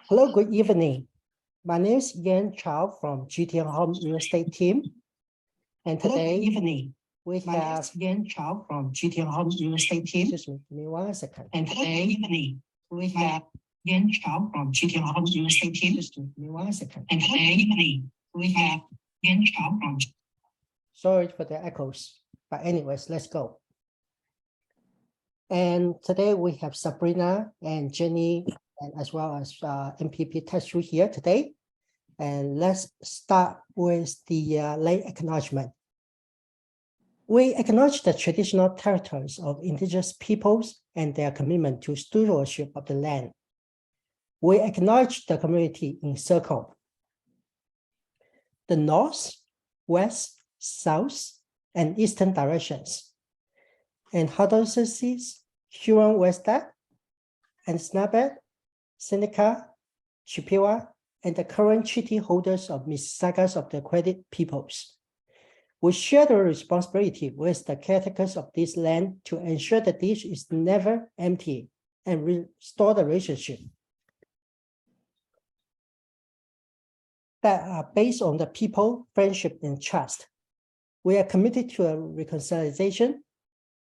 Hello, good evening. My name is Yan Chao from GTN Home Real Estate Team. And today, we have Yan Chao from GTN Home Real Estate Team. Excuse me, give me 1 second. And today, we have Yan Chao from GTN Home Real Estate Team. Excuse me, give me 1 second. And today, we have Yan Chao from. Sorry for the echoes, but anyways, let's go. And today we have Sabrina and Jenny, and as well as MPP Ted Hsu here today. And let's start with the land acknowledgement. We acknowledge the traditional territories of indigenous peoples and their commitment to stewardship of the land. We acknowledge the community in circle. The north, west, south, and eastern directions, and Haudenosaunee, Huron-Wendat, and Snapet, Seneca, Chippewa, and the current treaty holders of Mississaugas of the Credit Peoples. We share the responsibility with the caretakers of this land to ensure that this is never empty and restore the relationship that are based on the people, friendship, and trust. We are committed to a reconciliation,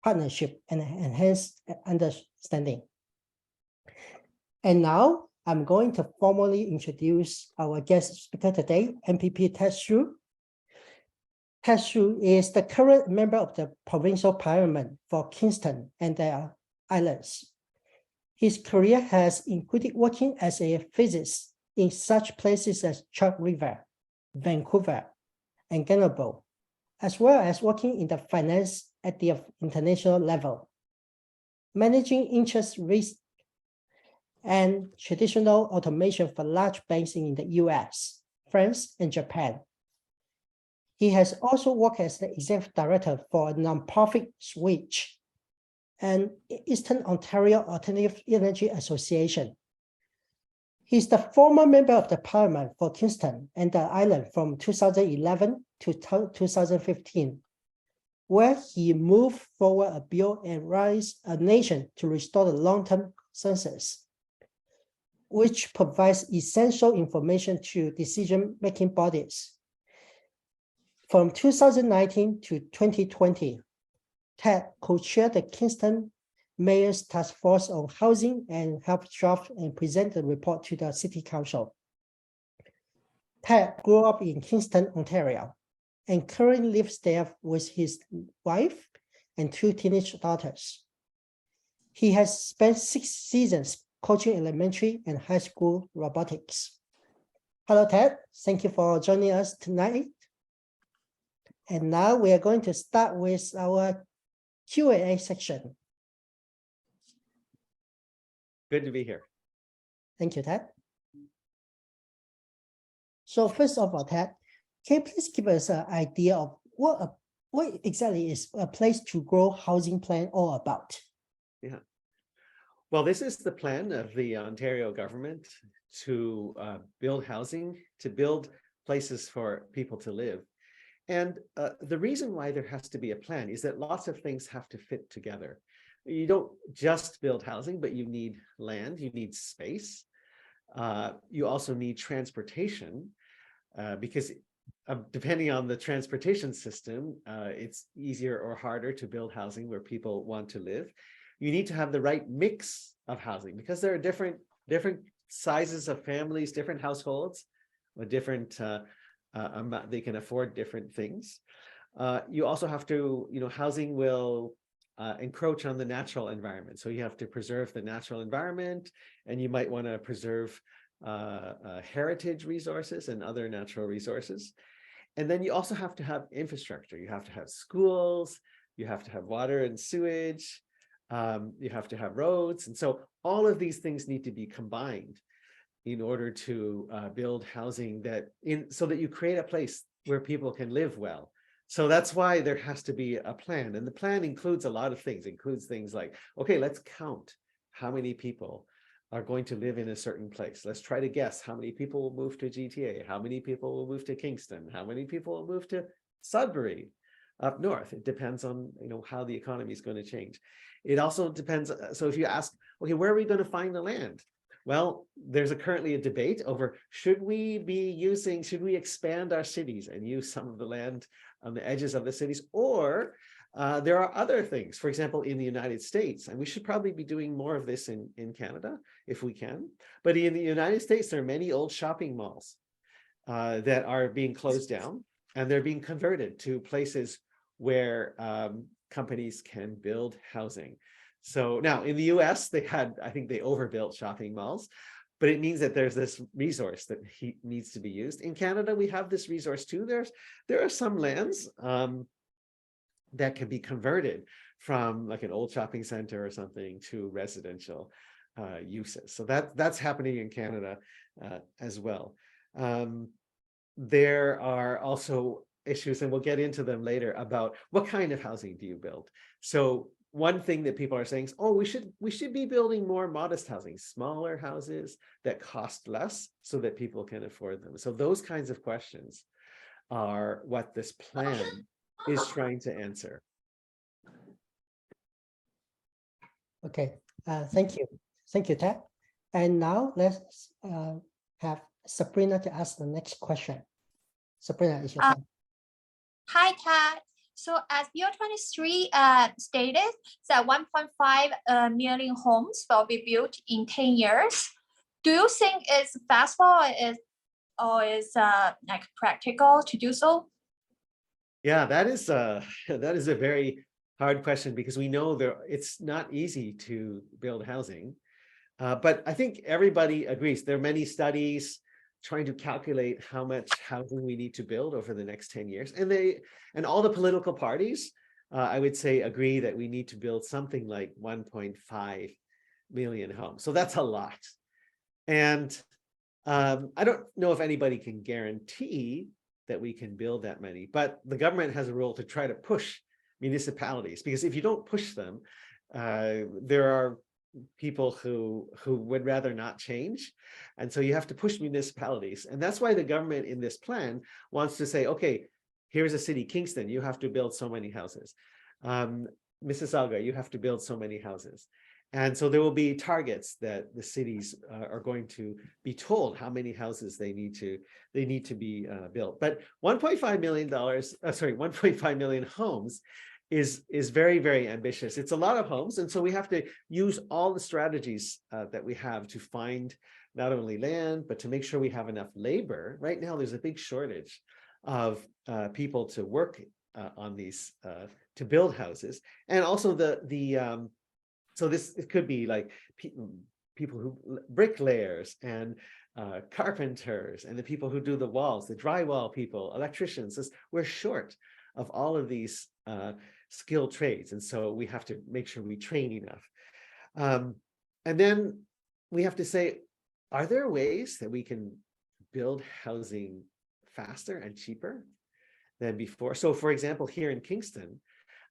partnership, and enhanced understanding. And now I'm going to formally introduce our guest speaker today, MPP Ted Hsu. Ted Hsu is the current member of the provincial parliament for Kingston and their islands. His career has included working as a physicist in such places as Chalk River, Vancouver, and Grenoble, as well as working in the finance at the international level, managing interest risk and traditional automation for large banks in the US, France, and Japan. He has also worked as the executive director for a nonprofit Switch and Eastern Ontario Alternative Energy Association. He's the former member of the parliament for Kingston and the island from 2011 to 2015, where he moved forward a bill and raised a nation to restore the long-term census, which provides essential information to decision-making bodies. From 2019 to 2020, Ted co-chaired the Kingston Mayor's Task Force on Housing and helped draft and present the report to the City Council. Ted grew up in Kingston, Ontario, and currently lives there with his wife and 2 teenage daughters. He has spent 6 seasons coaching elementary and high school robotics. Hello, Ted. Thank you for joining us tonight. And now we are going to start with our Q&A section. Good to be here. Thank you, Ted. So first of all, Ted, can you please give us an idea of what exactly is a place to grow housing plan all about? Yeah. Well, this is the plan of the Ontario government to build housing, to build places for people to live. And the reason why there has to be a plan is that lots of things have to fit together. You don't just build housing, but you need land, you need space. You also need transportation because depending on the transportation system, it's easier or harder to build housing where people want to live. You need to have the right mix of housing because there are different sizes of families, different households, with different they can afford different things. You also have to, housing will encroach on the natural environment. So you have to preserve the natural environment, and you might want to preserve heritage resources and other natural resources. And then you also have to have infrastructure. You have to have schools, you have to have water and sewage, you have to have roads. And so all of these things need to be combined in order to build housing so that you create a place where people can live well. So that's why there has to be a plan. And the plan includes a lot of things. It includes things like, okay, let's count how many people are going to live in a certain place. Let's try to guess how many people will move to GTA, how many people will move to Kingston, how many people will move to Sudbury up north. It depends on how the economy is going to change. It also depends. So if you ask, okay, where are we going to find the land? Well, there's currently a debate over should we expand our cities and use some of the land on the edges of the cities, or there are other things, for example, in the United States, and we should probably be doing more of this in Canada if we can. But in the United States, there are many old shopping malls that are being closed down, and they're being converted to places where companies can build housing. So now in the US, I think they overbuilt shopping malls, but it means that there's this resource that needs to be used. In Canada, we have this resource too. There are some lands that can be converted from like an old shopping center or something to residential uses. So that's happening in Canada as well. There are also issues, and we'll get into them later, about what kind of housing do you build. So one thing that people are saying is, oh, we should be building more modest housing, smaller houses that cost less so that people can afford them. So those kinds of questions are what this plan is trying to answer. Okay, thank you. Thank you, Ted. And now let's have Sabrina to ask the next question. Sabrina, is your turn. Hi, Ted. So as Bill 23 stated, that 1.5 million homes will be built in 10 years. Do you think it's feasible or is like practical to do so? Yeah, that is a very hard question, because we know it's not easy to build housing. But I think everybody agrees. There are many studies trying to calculate how much housing we need to build over the next 10 years. And all the political parties, I would say, agree that we need to build something like 1.5 million homes. So that's a lot. And I don't know if anybody can guarantee that we can build that many, but the government has a role to try to push municipalities, because if you don't push them, there are people who would rather not change. And so you have to push municipalities. And that's why the government in this plan wants to say, okay, here's a city, Kingston, you have to build so many houses. Mississauga, you have to build so many houses. And so there will be targets that the cities are going to be told how many houses they need to be built. But $1.5 million, 1.5 million homes is very, very ambitious. It's a lot of homes. And so we have to use all the strategies that we have to find not only land, but to make sure we have enough labor. Right now, there's a big shortage of people to work on these, to build houses. And also so it could be like people who, bricklayers and carpenters, and the people who do the walls, the drywall people, electricians. We're short of all of these skilled trades. And so we have to make sure we train enough. And then we have to say, are there ways that we can build housing faster and cheaper than before? So for example, here in Kingston,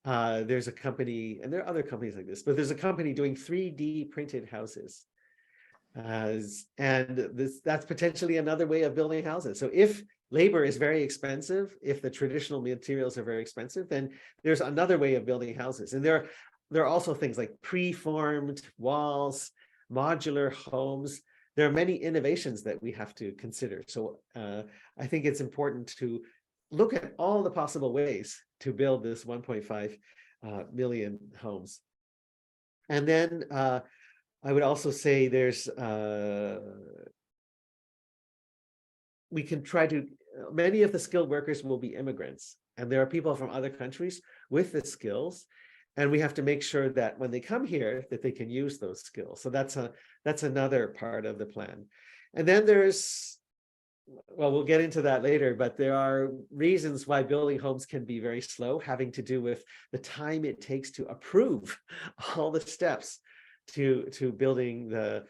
there's a company, and there are other companies like this, but there's a company doing 3D printed houses. And that's potentially another way of building houses. So if labor is very expensive, if the traditional materials are very expensive, then there's another way of building houses. And there are also things like preformed walls, modular homes. There are many innovations that we have to consider. So I think it's important to look at all the possible ways to build this 1.5 million homes. And then I would also say we can try to, many of the skilled workers will be immigrants, and there are people from other countries with the skills, and we have to make sure that when they come here that they can use those skills. So that's another part of the plan. And then well, we'll get into that later, but there are reasons why building homes can be very slow, having to do with the time it takes to approve all the steps to building the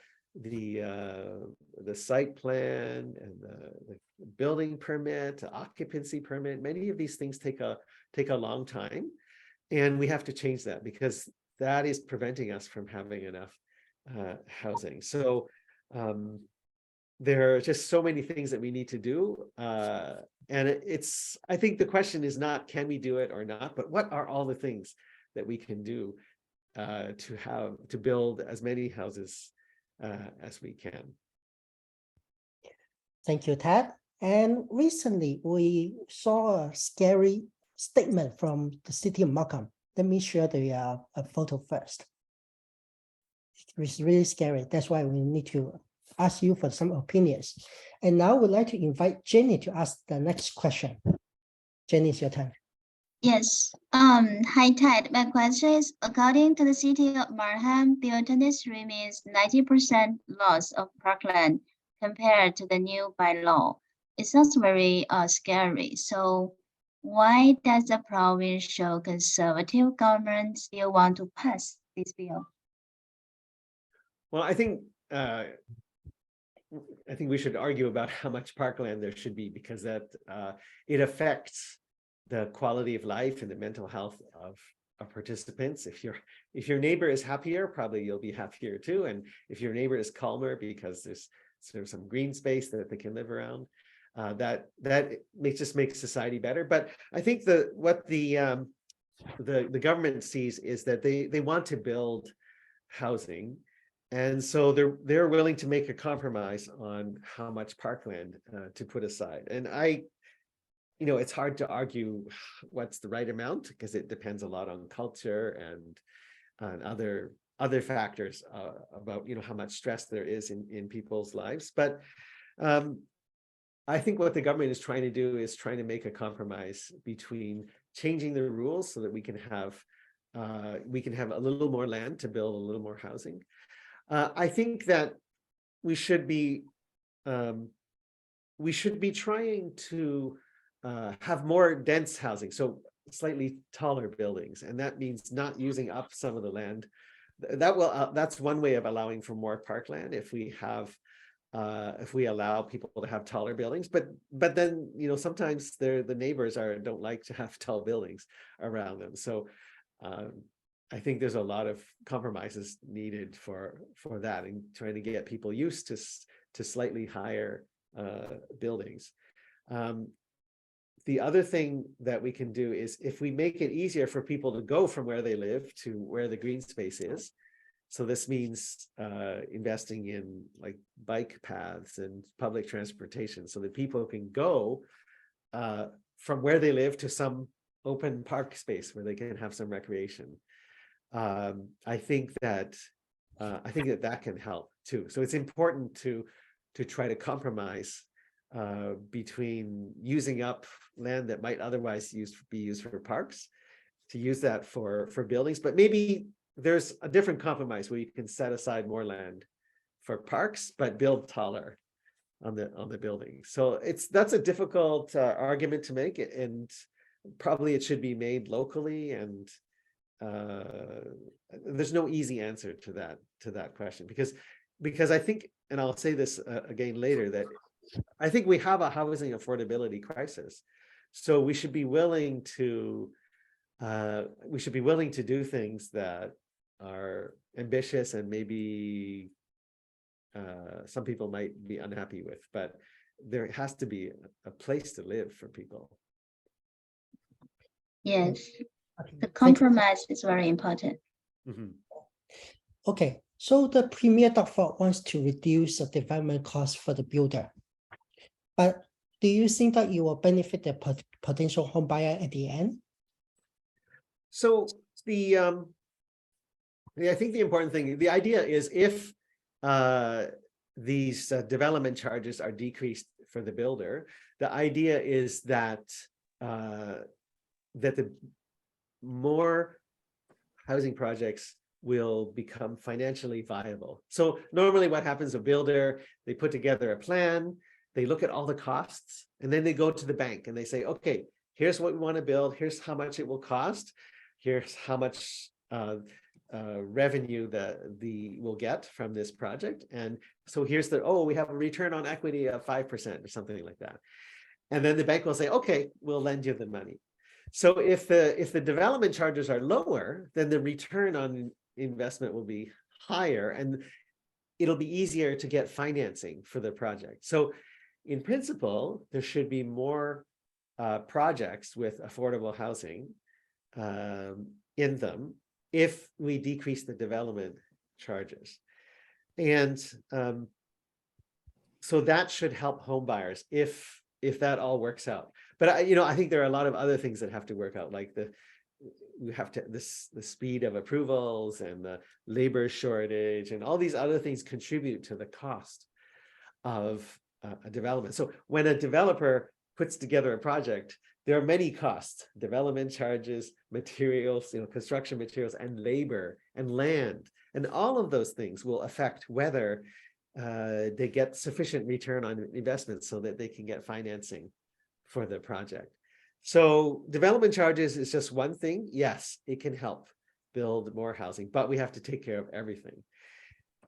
site plan and the building permit, the occupancy permit. Many of these things take a long time, and we have to change that, because that is preventing us from having enough housing. So there are just so many things that we need to do. And I think the question is not, can we do it or not, but what are all the things that we can do to build as many houses as we can. Thank you, Ted. And recently we saw a scary statement from the city of Markham. Let me share the a photo first. It's really scary. That's why we need to ask you for some opinions. And now we'd like to invite Jenny to ask the next question. Jenny, it's your turn. Yes. Hi, Ted. My question is, according to the city of Markham, Bill 23 means 90% loss of parkland compared to the new bylaw. It sounds very scary. So why does the provincial conservative government still want to pass this bill? Well, I think we should argue about how much parkland there should be, because that it affects the quality of life and the mental health of participants. If your neighbor is happier, probably you'll be happier too. And if your neighbor is calmer because there's sort of some green space that they can live around, that just makes society better. But I think what the government sees is that they want to build housing. And so they're willing to make a compromise on how much parkland to put aside. And it's hard to argue what's the right amount, because it depends a lot on culture and on other factors about how much stress there is in people's lives. But I think what the government is trying to do is trying to make a compromise between changing the rules so that we can have a little more land to build a little more housing. I think that we should be trying to have more dense housing, so slightly taller buildings, and that means not using up some of the land. That's one way of allowing for more parkland if we allow people to have taller buildings. But then sometimes the neighbors don't like to have tall buildings around them. So I think there's a lot of compromises needed for that, and trying to get people used to slightly higher buildings. The other thing that we can do is, if we make it easier for people to go from where they live to where the green space is. So this means investing in like bike paths and public transportation, so that people can go from where they live to some open park space where they can have some recreation. I think that can help too. So it's important to try to compromise between using up land that might otherwise be used for parks, to use that for buildings. But maybe there's a different compromise where you can set aside more land for parks but build taller on the building. So that's a difficult argument to make, and probably it should be made locally. And there's no easy answer to that question, because I think, and I'll say this again later, that I think we have a housing affordability crisis. So we should be willing to do things that are ambitious and maybe some people might be unhappy with, but there has to be a place to live for people. Yes, Okay, the compromise is very important. Mm-hmm. Okay, so the Premier Duckford wants to reduce the development cost for the builder. But do you think that you will benefit the potential home buyer at the end? So I think the important thing, the idea is, if these development charges are decreased for the builder, the idea is that the more housing projects will become financially viable. So normally what happens, a builder, they put together a plan, they look at all the costs, and then they go to the bank and they say, okay, here's what we want to build, here's how much it will cost, here's how much revenue we'll get from this project. And so here's we have a return on equity of 5% or something like that. And then the bank will say, okay, we'll lend you the money. So if the development charges are lower, then the return on investment will be higher, and it'll be easier to get financing for the project. So in principle, there should be more projects with affordable housing in them if we decrease the development charges. And so that should help home buyers if that all works out. But I think there are a lot of other things that have to work out, like the speed of approvals and the labor shortage and all these other things contribute to the cost of a development. So when a developer puts together a project, there are many costs: development charges, materials, construction materials, and labor and land, and all of those things will affect whether they get sufficient return on investment so that they can get financing for the project. So development charges is just one thing. Yes, it can help build more housing, but we have to take care of everything.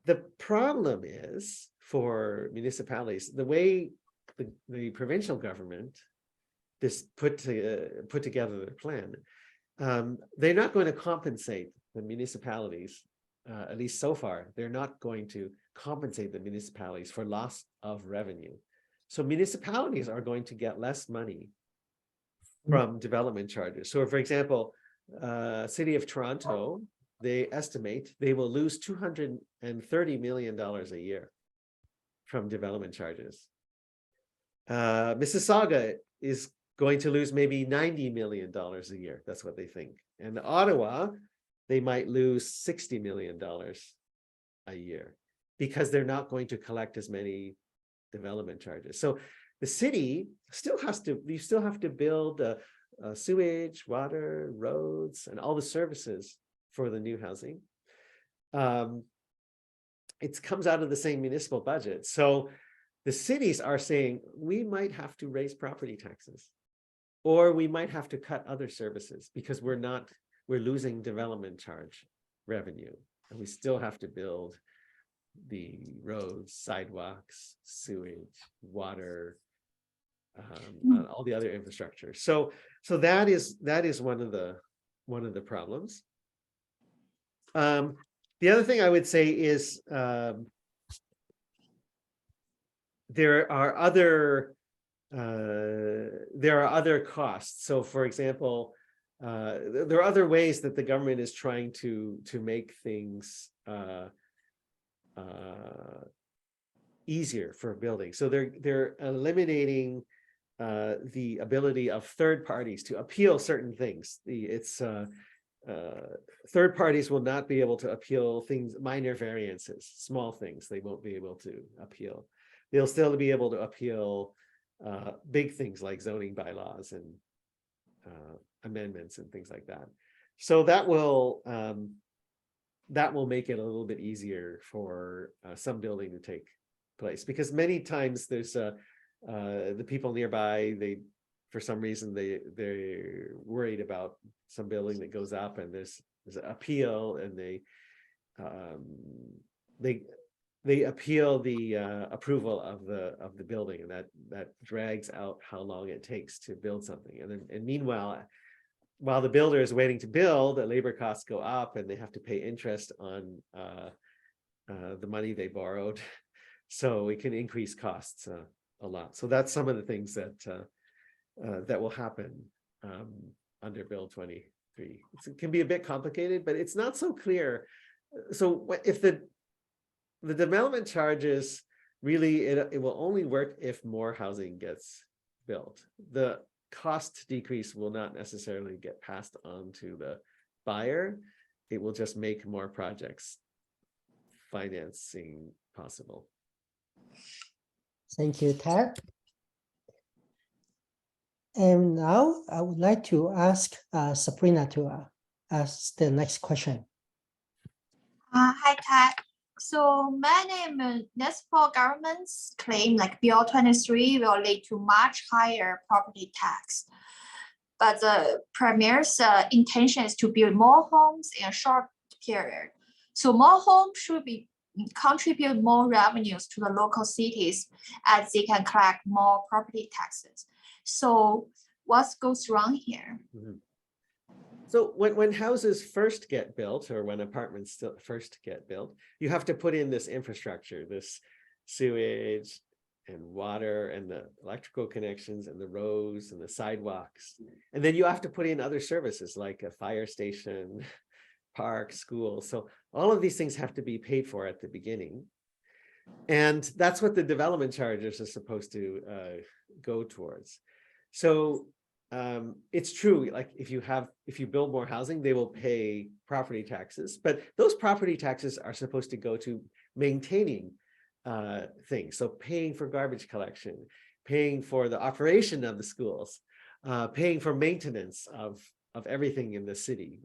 The problem is for municipalities, the way the provincial government put together their plan, they're not going to compensate the municipalities, at least so far. They're not going to compensate the municipalities for loss of revenue. So municipalities are going to get less money from development charges. So for example, City of Toronto, they estimate they will lose $230 million a year from development charges. Mississauga is going to lose maybe $90 million a year. That's what they think. And Ottawa, they might lose $60 million a year because they're not going to collect as many development charges. So the city still has to, you still have to build sewage, water, roads, and all the services for the new housing. It comes out of the same municipal budget. So the cities are saying, we might have to raise property taxes, or we might have to cut other services because we're losing development charge revenue, and we still have to build the roads, sidewalks, sewage, water, all the other infrastructure. So that is one of the problems. The other thing I would say is there are other costs. So for example, there are other ways that the government is trying to make things easier for building. So they're eliminating the ability of third parties to appeal certain things. Third parties will not be able to appeal things, minor variances, small things. They won't be able to appeal. They'll still be able to appeal big things like zoning bylaws and amendments and things like that. So that will make it a little bit easier for some building to take place, because many times there's the people nearby, for some reason they're worried about some building that goes up, and there's an appeal, and they appeal the approval of the building, and that drags out how long it takes to build something. And meanwhile, while the builder is waiting to build, the labor costs go up, and they have to pay interest on the money they borrowed. So it can increase costs a lot. So that's some of the things that will happen under Bill 23. It can be a bit complicated, but it's not so clear. So if the development charges, really, it will only work if more housing gets built. The cost decrease will not necessarily get passed on to the buyer. It will just make more projects financing possible. Thank you, Ted. And now I would like to ask Sabrina to ask the next question. Hi, Ted. So many municipal governments claim like Bill 23 will lead to much higher property tax. But the Premier's intention is to build more homes in a short period. So more homes should contribute more revenues to the local cities, as they can collect more property taxes. So what goes wrong here? Mm-hmm. So when houses first get built, or when apartments first get built, you have to put in this infrastructure, this sewage and water and the electrical connections and the roads and the sidewalks. And then you have to put in other services like a fire station, parks, schools. So all of these things have to be paid for at the beginning. And that's what the development charges are supposed to go towards. So it's true, like if you build more housing, they will pay property taxes, but those property taxes are supposed to go to maintaining things. So paying for garbage collection, paying for the operation of the schools, paying for maintenance of everything in the city,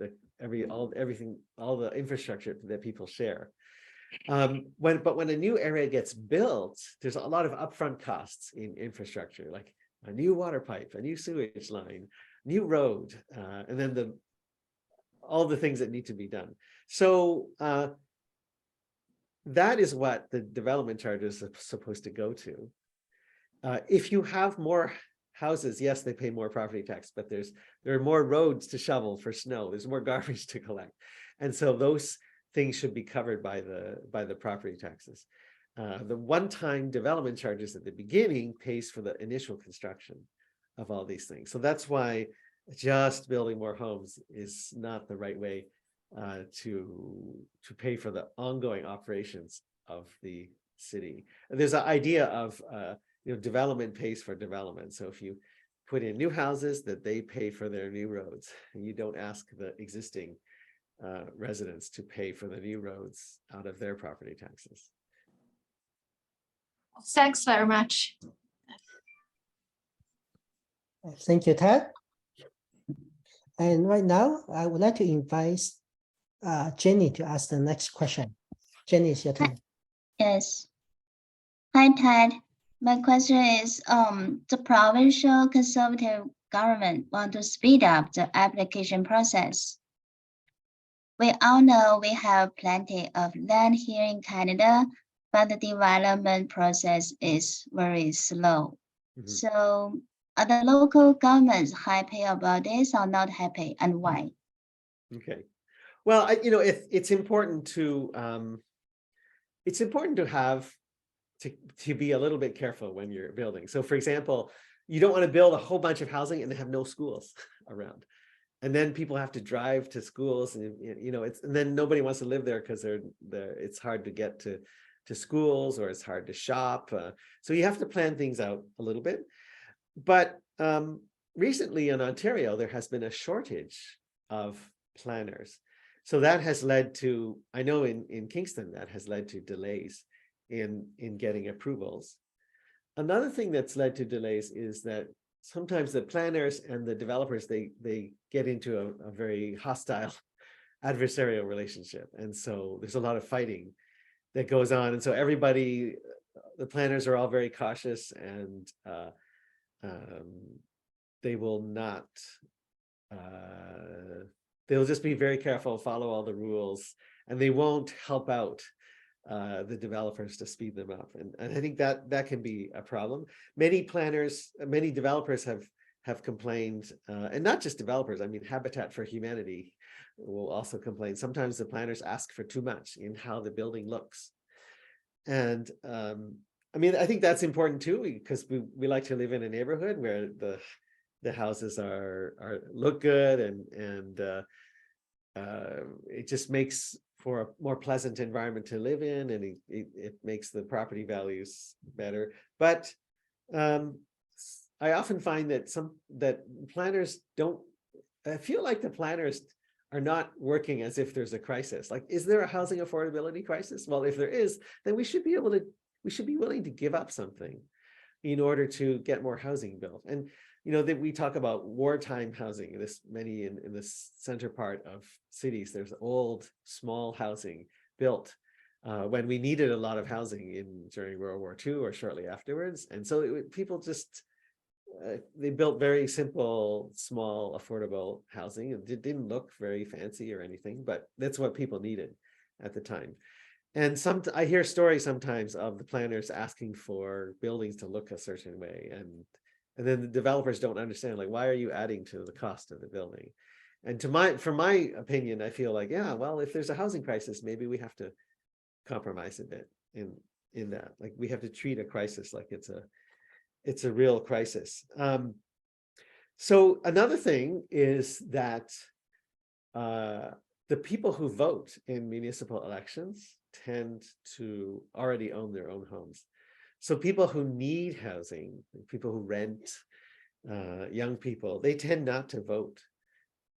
all the infrastructure that people share. But when a new area gets built, there's a lot of upfront costs in infrastructure, like a new water pipe, a new sewage line, new road, and then all the things that need to be done. So that is what the development charges are supposed to go to. If you have more houses, yes, they pay more property tax, but there are more roads to shovel for snow. There's more garbage to collect, and so those things should be covered by the property taxes. The one-time development charges at the beginning pays for the initial construction of all these things. So that's why just building more homes is not the right way to pay for the ongoing operations of the city. There's an idea of development pays for development. So if you put in new houses, that they pay for their new roads, and you don't ask the existing residents to pay for the new roads out of their property taxes. Thanks very much. Thank you, Ted. And right now, I would like to invite Jenny to ask the next question. Jenny, it's your turn. Yes. Hi, Ted. My question is, the provincial conservative government want to speed up the application process. We all know we have plenty of land here in Canada, but the development process is very slow. Mhm. So are the local governments happy about this or not happy, and why? Okay. Well, it's important to have to be a little bit careful when you're building. So for example, you don't want to build a whole bunch of housing and have no schools around. And then people have to drive to schools, and and then nobody wants to live there because it's hard to get to schools, or it's hard to shop. So you have to plan things out a little bit. But recently in Ontario, there has been a shortage of planners. So that has led to, I know in Kingston, that has led to delays in getting approvals. Another thing that's led to delays is that sometimes the planners and the developers, they get into a very hostile adversarial relationship. And so there's a lot of fighting that goes on. And so the planners are all very cautious, and they will not, they'll just be very careful, follow all the rules, and they won't help out the developers to speed them up. And I think that can be a problem. Many developers have complained, and not just developers, I mean, Habitat for Humanity will also complain. Sometimes the planners ask for too much in how the building looks. And I think that's important too, because we like to live in a neighborhood where the houses look good, and it just makes for a more pleasant environment to live in, and it makes the property values better. But I often find that planners don't, I feel like the planners are not working as if there's a crisis. Like, is there a housing affordability crisis? Well, if there is, then we should be willing to give up something in order to get more housing built. And that we talk about wartime housing, in the center part of cities, there's old, small housing built when we needed a lot of housing during World War II or shortly afterwards. And so people just, they built very simple, small, affordable housing. It didn't look very fancy or anything, but that's what people needed at the time. And I hear stories sometimes of the planners asking for buildings to look a certain way, and then the developers don't understand, like, why are you adding to the cost of the building? And from my opinion, I feel like, yeah, well, if there's a housing crisis, maybe we have to compromise a bit in that. Like, we have to treat a crisis like it's a real crisis. So another thing is that the people who vote in municipal elections tend to already own their own homes. So people who need housing, people who rent, young people, they tend not to vote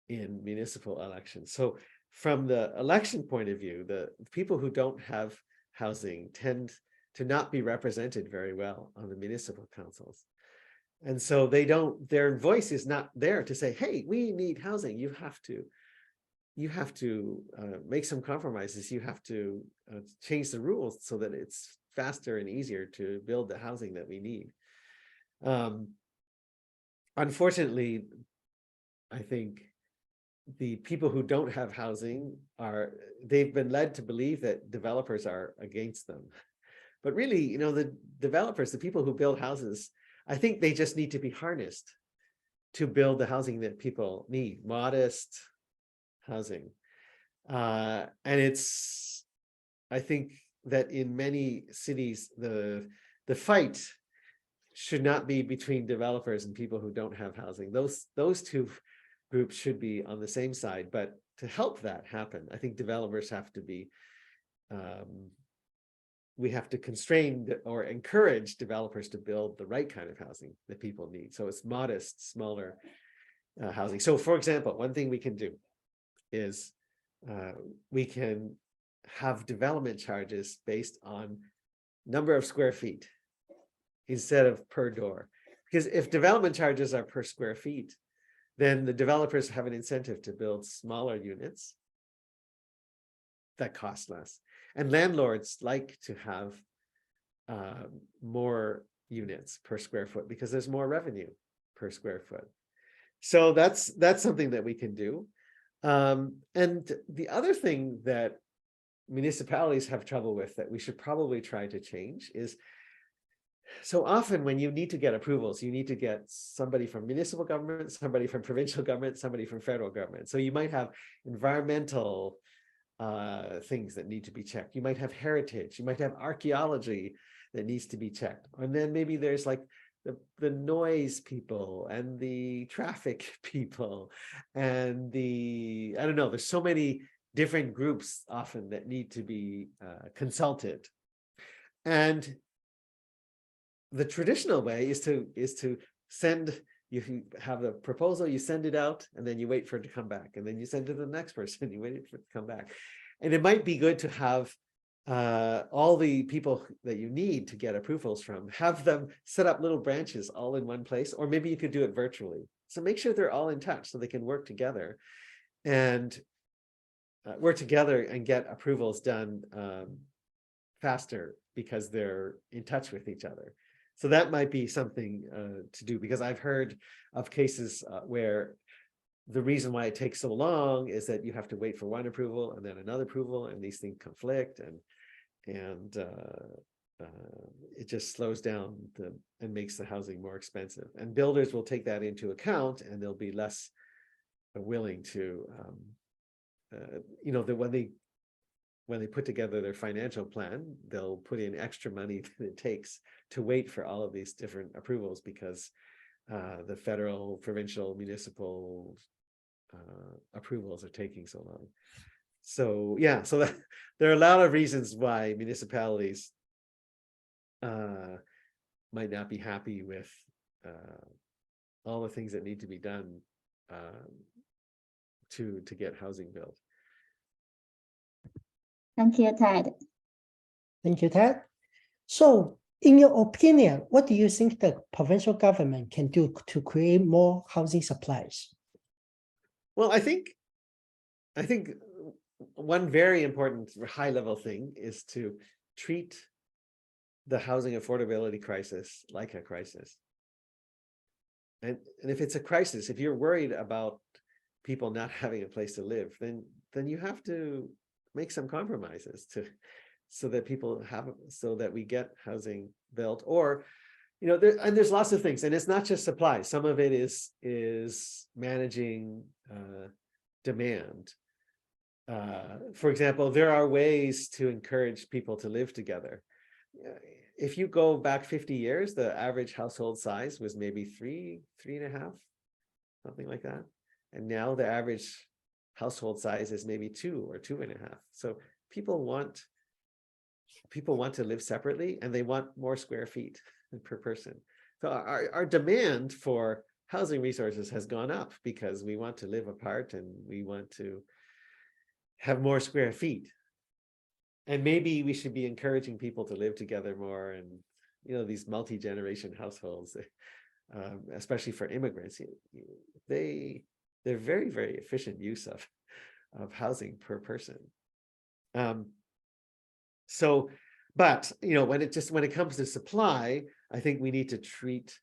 in municipal elections. So from the election point of view, the people who don't have housing tend to not be represented very well on the municipal councils. And so their voice is not there to say, hey, we need housing. You have to make some compromises. You have to change the rules so that it's faster and easier to build the housing that we need. Unfortunately, I think the people who don't have housing they've been led to believe that developers are against them. But really, the developers, the people who build houses, I think they just need to be harnessed to build the housing that people need, modest housing. And I think that in many cities, the fight should not be between developers and people who don't have housing. Those two groups should be on the same side. But to help that happen, I think developers have to be, we have to constrain or encourage developers to build the right kind of housing that people need. So it's modest, smaller housing. So for example, one thing we can do is we can have development charges based on number of square feet instead of per door. Because if development charges are per square feet, then the developers have an incentive to build smaller units that cost less. And landlords like to have more units per square foot because there's more revenue per square foot. So that's something that we can do. And the other thing that municipalities have trouble with that we should probably try to change is, so often when you need to get approvals, you need to get somebody from municipal government, somebody from provincial government, somebody from federal government. So you might have environmental things that need to be checked. You might have heritage, you might have archaeology that needs to be checked. And then maybe there's like the noise people and the traffic people and I don't know, there's so many different groups often that need to be consulted. And the traditional way is to send, you have a proposal, you send it out, and then you wait for it to come back, and then you send it to the next person, you wait for it to come back. And it might be good to have all the people that you need to get approvals from, have them set up little branches all in one place, or maybe you could do it virtually. So make sure they're all in touch so they can work together and get approvals done faster because they're in touch with each other. So that might be something to do, because I've heard of cases where the reason why it takes so long is that you have to wait for one approval and then another approval, and these things conflict, and it just slows down and makes the housing more expensive. And builders will take that into account, and they'll be less willing to, that when they put together their financial plan, they'll put in extra money that it takes to wait for all of these different approvals, because the federal, provincial, municipal approvals are taking so long. So yeah, so there are a lot of reasons why municipalities might not be happy with all the things that need to be done to get housing built. Thank you, Ted. Thank you, Ted. So in your opinion, what do you think the provincial government can do to create more housing supplies? Well, I think one very important high-level thing is to treat the housing affordability crisis like a crisis. And if it's a crisis, if you're worried about people not having a place to live, then you have to make some compromises so that we get housing built. Or there's lots of things, and it's not just supply. Some of it is managing demand. For example, there are ways to encourage people to live together. If you go back 50 years, the average household size was maybe 3.5, something like that. And now the average household size is maybe 2 or 2.5. So people want to live separately, and they want more square feet per person. So our demand for housing resources has gone up because we want to live apart and we want to have more square feet. And maybe we should be encouraging people to live together more, and these multi-generation households, especially for immigrants, they're very, very efficient use of housing per person. But when it comes to supply, I think we need to treat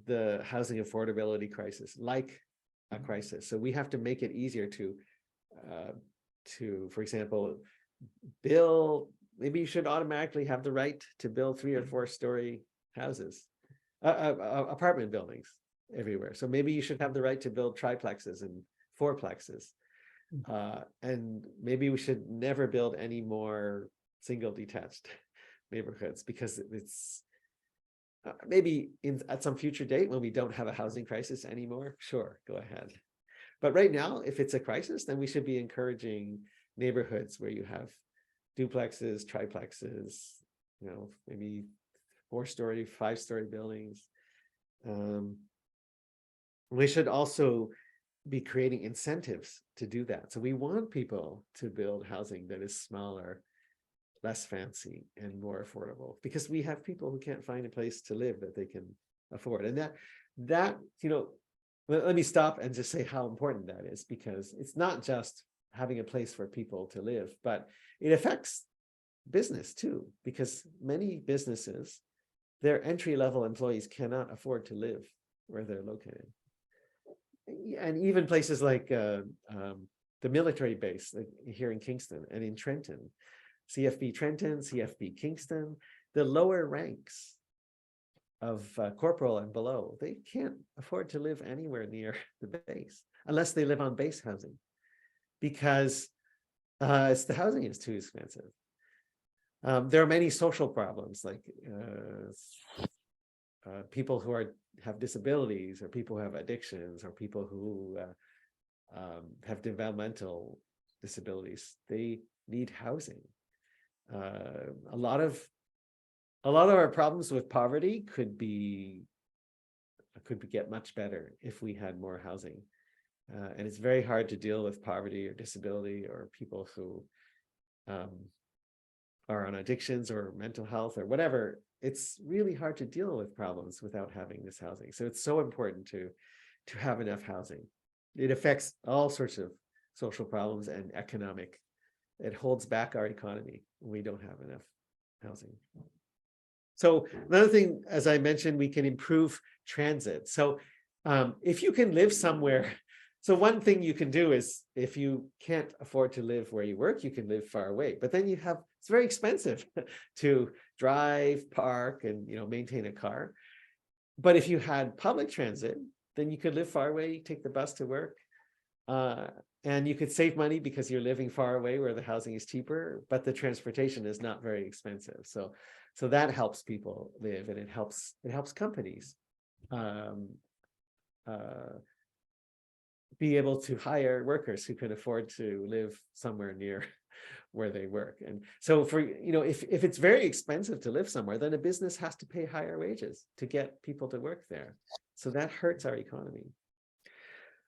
the housing affordability crisis like a crisis. So we have to make it easier to, for example, maybe you should automatically have the right to build 3 or 4 story houses, apartment buildings everywhere. So maybe you should have the right to build triplexes and fourplexes. And maybe we should never build any more single detached neighborhoods, because it's maybe at some future date when we don't have a housing crisis anymore, sure, go ahead. But right now, if it's a crisis, then we should be encouraging neighborhoods where you have duplexes, triplexes, maybe 4-story, 5-story buildings. We should also be creating incentives to do that. So we want people to build housing that is smaller, less fancy, and more affordable, because we have people who can't find a place to live that they can afford. And that let me stop and just say how important that is, because it's not just having a place for people to live, but it affects business too, because many businesses, their entry-level employees cannot afford to live where they're located. And even places like the military base, like here in Kingston and in Trenton, CFB Trenton, CFB Kingston, the lower ranks of corporal and below, they can't afford to live anywhere near the base unless they live on base housing, because the housing is too expensive. There are many social problems, like people who have disabilities, or people who have addictions, or people who have developmental disabilities. They need housing. A lot of our problems with poverty could get much better if we had more housing. And it's very hard to deal with poverty or disability, or people who are on addictions or mental health or whatever. It's really hard to deal with problems without having this housing. So it's so important to have enough housing. It affects all sorts of social problems and economic. It holds back our economy when we don't have enough housing. So another thing, as I mentioned, we can improve transit. So if you can live somewhere, so one thing you can do is, if you can't afford to live where you work, you can live far away. But then it's very expensive to drive, park, and maintain a car. But if you had public transit, then you could live far away, take the bus to work, and you could save money because you're living far away where the housing is cheaper, but the transportation is not very expensive. So that helps people live, and it helps companies be able to hire workers who can afford to live somewhere near where they work. And so if it's very expensive to live somewhere, then a business has to pay higher wages to get people to work there. So that hurts our economy.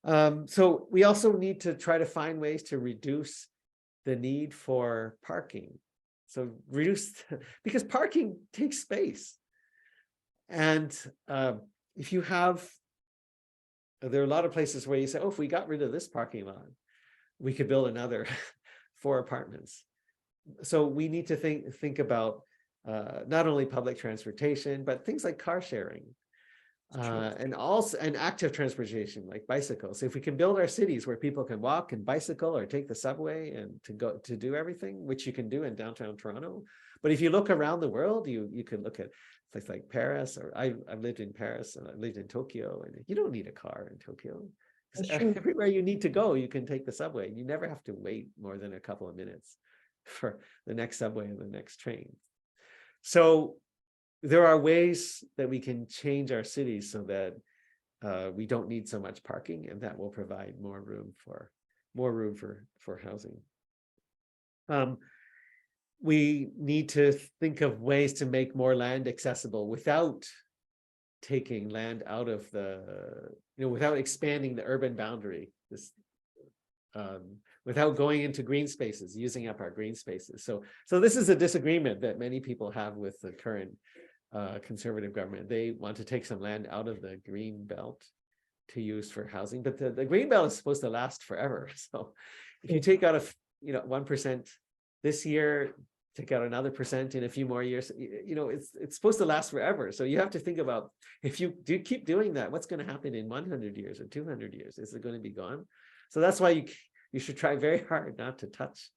So we also need to try to find ways to reduce the need for parking. So because parking takes space. And if you there are a lot of places where you say, oh, if we got rid of this parking lot, we could build another 4 apartments. So we need to think about not only public transportation, but things like car sharing, and active transportation like bicycles. If we can build our cities where people can walk and bicycle or take the subway and to do everything, which you can do in downtown Toronto. But if you look around the world, you can look at places like Paris, or I've lived in Paris and I've lived in Tokyo, and you don't need a car in Tokyo. Everywhere you need to go, you can take the subway. You never have to wait more than a couple of minutes for the next subway and the next train. So there are ways that we can change our cities so that we don't need so much parking, and that will provide more room for more room for housing. We need to think of ways to make more land accessible without taking land out of the, without expanding the urban boundary, without going into green spaces, using up our green spaces. So this is a disagreement that many people have with the current conservative government. They want to take some land out of the green belt to use for housing, but the green belt is supposed to last forever. So if you take out 1% this year, take out another percent in a few more years, it's supposed to last forever. So you have to think about, if you do keep doing that, what's going to happen in 100 years or 200 years? Is it going to be gone? So that's why you should try very hard not to touch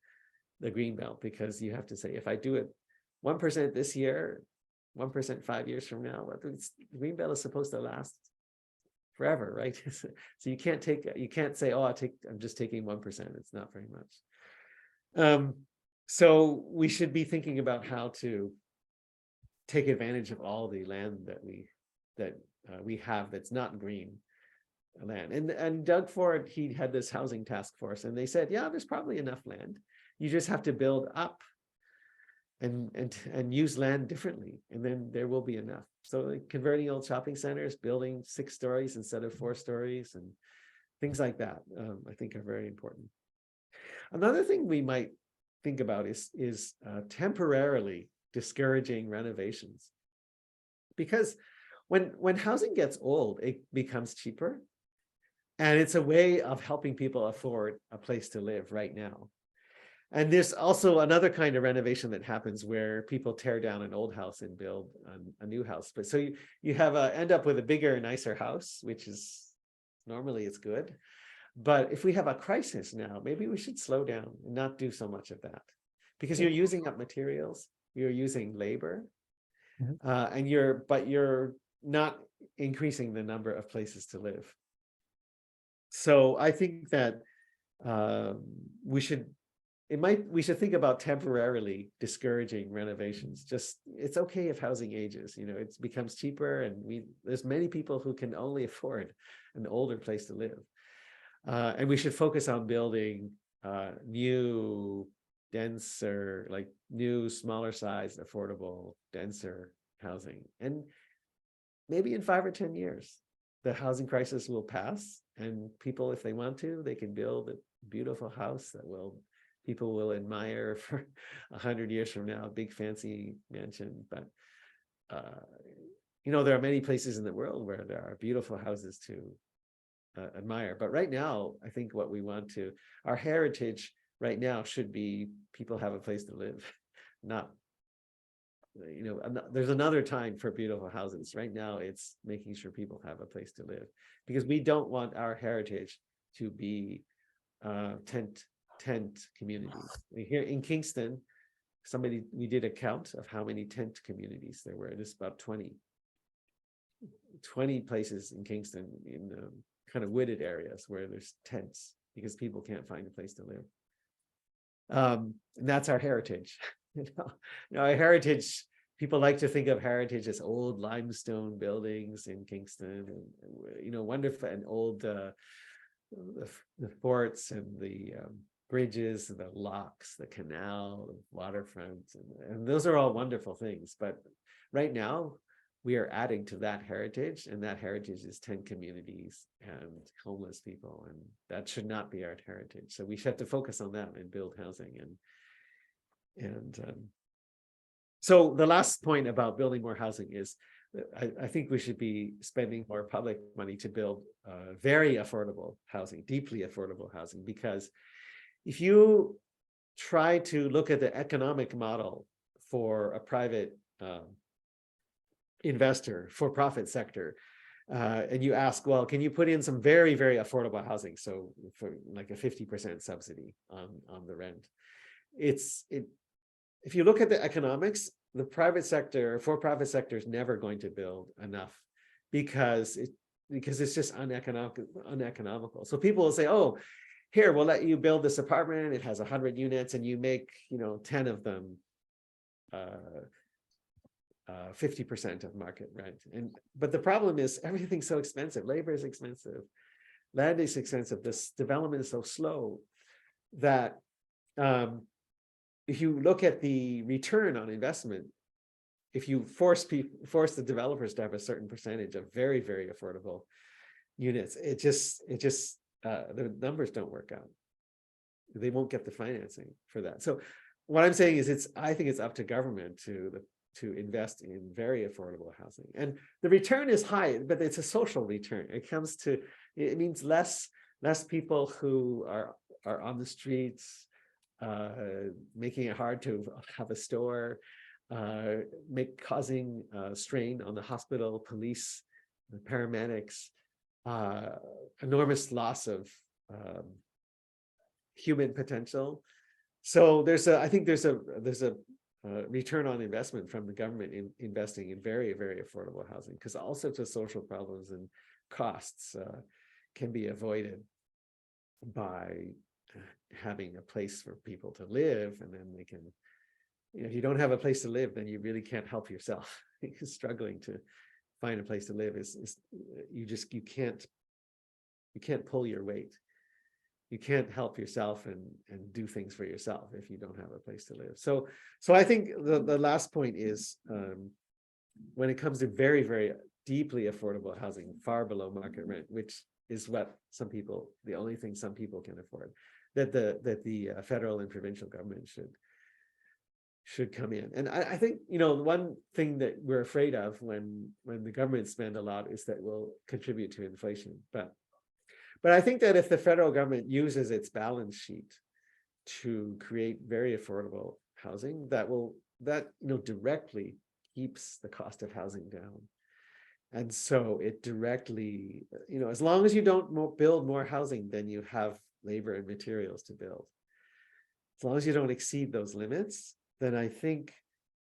the green belt, because you have to say, if I do it 1% this year, 1% 5 years from now, the green belt is supposed to last forever, right? So you can't say, oh, I'm just taking 1%. It's not very much. So we should be thinking about how to take advantage of all the land that we have that's not green land. And Doug Ford, he had this housing task force, and they said, yeah, there's probably enough land. You just have to build up and use land differently, and then there will be enough. So like converting old shopping centers, building 6 stories instead of 4 stories, and things like that, I think are very important. Another thing we might think about is temporarily discouraging renovations, because when housing gets old, it becomes cheaper, and it's a way of helping people afford a place to live right now. And there's also another kind of renovation that happens where people tear down an old house and build a new house. But so you have end up with a bigger, nicer house, which is normally it's good. But if we have a crisis now, maybe we should slow down and not do so much of that, because you're using up materials, you're using labor, and you're not increasing the number of places to live. So I think that we should think about temporarily discouraging renovations. Just, it's okay if housing ages, it becomes cheaper, and there's many people who can only afford an older place to live. And we should focus on building new, denser, like new, smaller size, affordable, denser housing. And maybe in 5 or 10 years, the housing crisis will pass, and people, if they want to, they can build a beautiful house that people will admire for 100 years from now, a big fancy mansion. But there are many places in the world where there are beautiful houses to admire. But right now, I think our heritage right now should be people have a place to live, not, there's another time for beautiful houses. Right now, it's making sure people have a place to live, because we don't want our heritage to be tent communities. Here in Kingston, we did a count of how many tent communities there were. It's about 20 places in Kingston, in the kind of wooded areas where there's tents because people can't find a place to live. And that's our heritage. Our heritage, people like to think of heritage as old limestone buildings in Kingston, and wonderful, and old the forts and the bridges, the locks, the canal, the waterfront, and those are all wonderful things. But right now, we are adding to that heritage, and that heritage is tent communities and homeless people, and that should not be our heritage. So we should have to focus on that and build housing. So the last point about building more housing is, I think we should be spending more public money to build very affordable housing, deeply affordable housing, because if you try to look at the economic model for a private investor, for-profit sector, and you ask, well, can you put in some very, very affordable housing? So for like a 50% subsidy on the rent. If you look at the economics, the private sector, for-profit sector is never going to build enough, because it's just uneconomical. So people will say, oh, here, we'll let you build this apartment. It has 100 units, and you make 10 of them 50% of market rent. But the problem is everything's so expensive. Labor is expensive. land is expensive, this development is so slow that if you look at the return on investment, if you force the developers to have a certain percentage of very, very affordable units, the numbers don't work out. They won't get the financing for that. So what I'm saying is I think it's up to government to invest in very affordable housing. And the return is high, but it's a social return. It means less people who are on the streets, making it hard to have a store, causing strain on the hospital, police, the paramedics, enormous loss of human potential. So I think there's a return on investment from the government in investing in very, very affordable housing, because all sorts of social problems and costs can be avoided by having a place for people to live. And then they can, if you don't have a place to live, then you really can't help yourself. Because struggling to find a place to live you can't pull your weight. You can't help yourself and do things for yourself if you don't have a place to live. So I think the last point is, when it comes to very, very deeply affordable housing, far below market rent, which is what the only thing some people can afford, that the federal and provincial government should come in. And I think, one thing that we're afraid of when the government spend a lot is that we'll contribute to inflation. But I think that if the federal government uses its balance sheet to create very affordable housing, that directly keeps the cost of housing down. And so it directly, as long as you don't build more housing than you have labor and materials to build, as long as you don't exceed those limits, then I think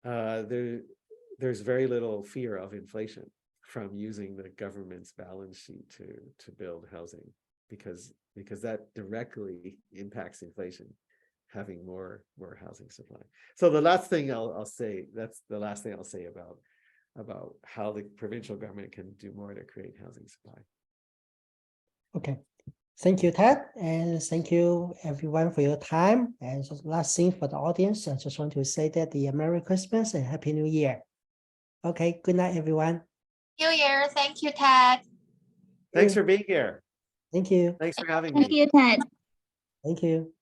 there's very little fear of inflation from using the government's balance sheet to build housing, because that directly impacts inflation, having more housing supply. So the last thing I'll say, that's the last thing I'll say about how the provincial government can do more to create housing supply. Okay. Thank you, Ted, and thank you everyone for your time. And just last thing for the audience, I just want to say that the Merry Christmas and Happy New Year. Okay, good night, everyone. New Year. Thank you, Ted. Thanks for being here. Thank you. Thanks for having me. Thank you, Ted. Thank you.